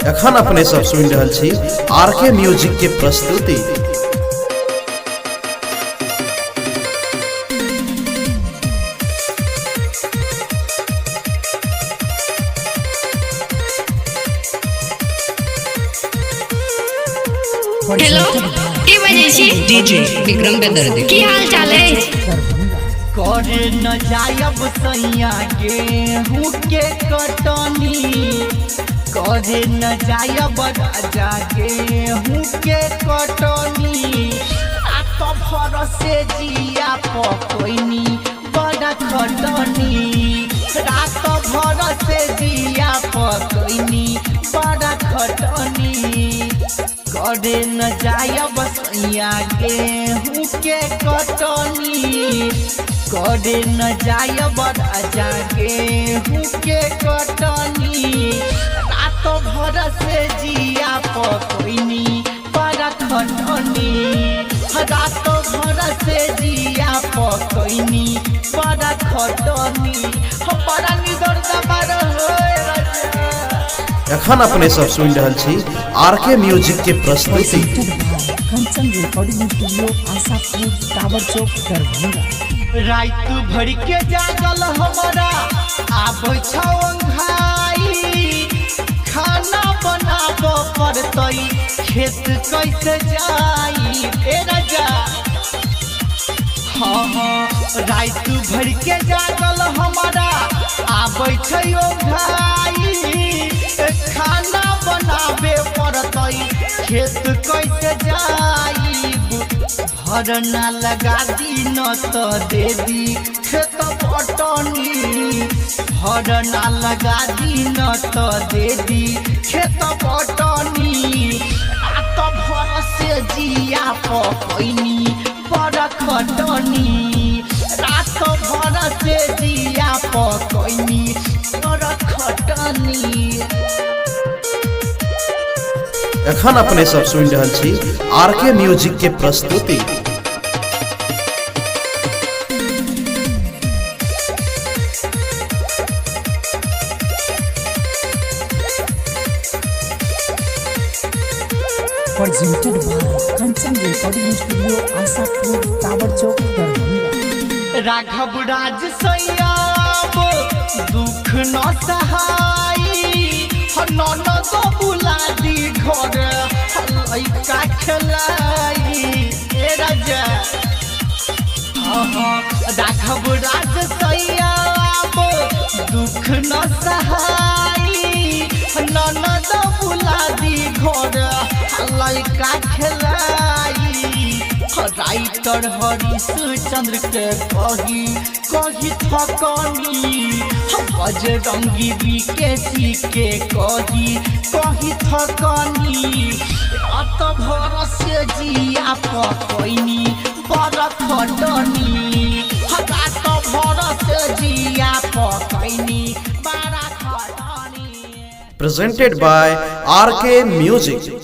एखन अपने सब सुन रहल छी आरके म्यूजिक के प्रस्तुति। हेलो की बजे छी डीजे विक्रम बेदर्दी की हाल चाल है? करे न जायब सैया गेहूँ के कटनी, करे न जायब राजा गेहूँ के कटनी। रात भर से जिया पकैनी बड़ा खटनी, रात भर से जिया पकैनी बड़ा खटनी। करे न जायब सैया गेहूँ के कटनी, करे न जायब राजा गेहूँ के कटनी। रात भर से जिया पकैनी बड़ा खटनी, रात भर से जिया पकैनी बड़ा खटनी। बड़ा निदर दबार एखन अपने सब सुन रहल छी आरके म्यूजिक के प्रस्तुति। Kanchan recording studio Ashapur tower chowk Darbhanga. रात भर के जागल हमारा आबै छौंघाई, खाना बनाब पड़तै खेत कैसे जाई ए राजा। हाँ रात भर के जागल हमारा आबै छौंघाई, खाना बनाबे पड़तै खेत कैसे जाई। भरना लगा दी न तो दे दी खेत पटनी, भरना लगा दी न तो दे दी खेत पटनी। रात भर से जिया पकैनी बड़ा खटनी, रात भर से जिया पकैनी बड़ा खटनी। एखन अपने सब सुन रहल छी आरके म्यूजिक के प्रस्तुति। Presented by Kanchan recording studio Ashapur tower chowk Darbhanga. Raghav Raj सैयाब दुख न सहाई, ननद बुला दी घर लइका खेलाई ए राजा। राघव राज सैयाब दुख न सहाई, ननद बुला दी घर लइका खेलाई। राइटर हरीश चंद्र के कही कही थकनी, बजरंगी बीकेसी के कही कही थकनी। रात भर से जिया पकैनी बड़ा खटनी, रात भर से जिया पकैनी बड़ा खटनी। Presented by R K music.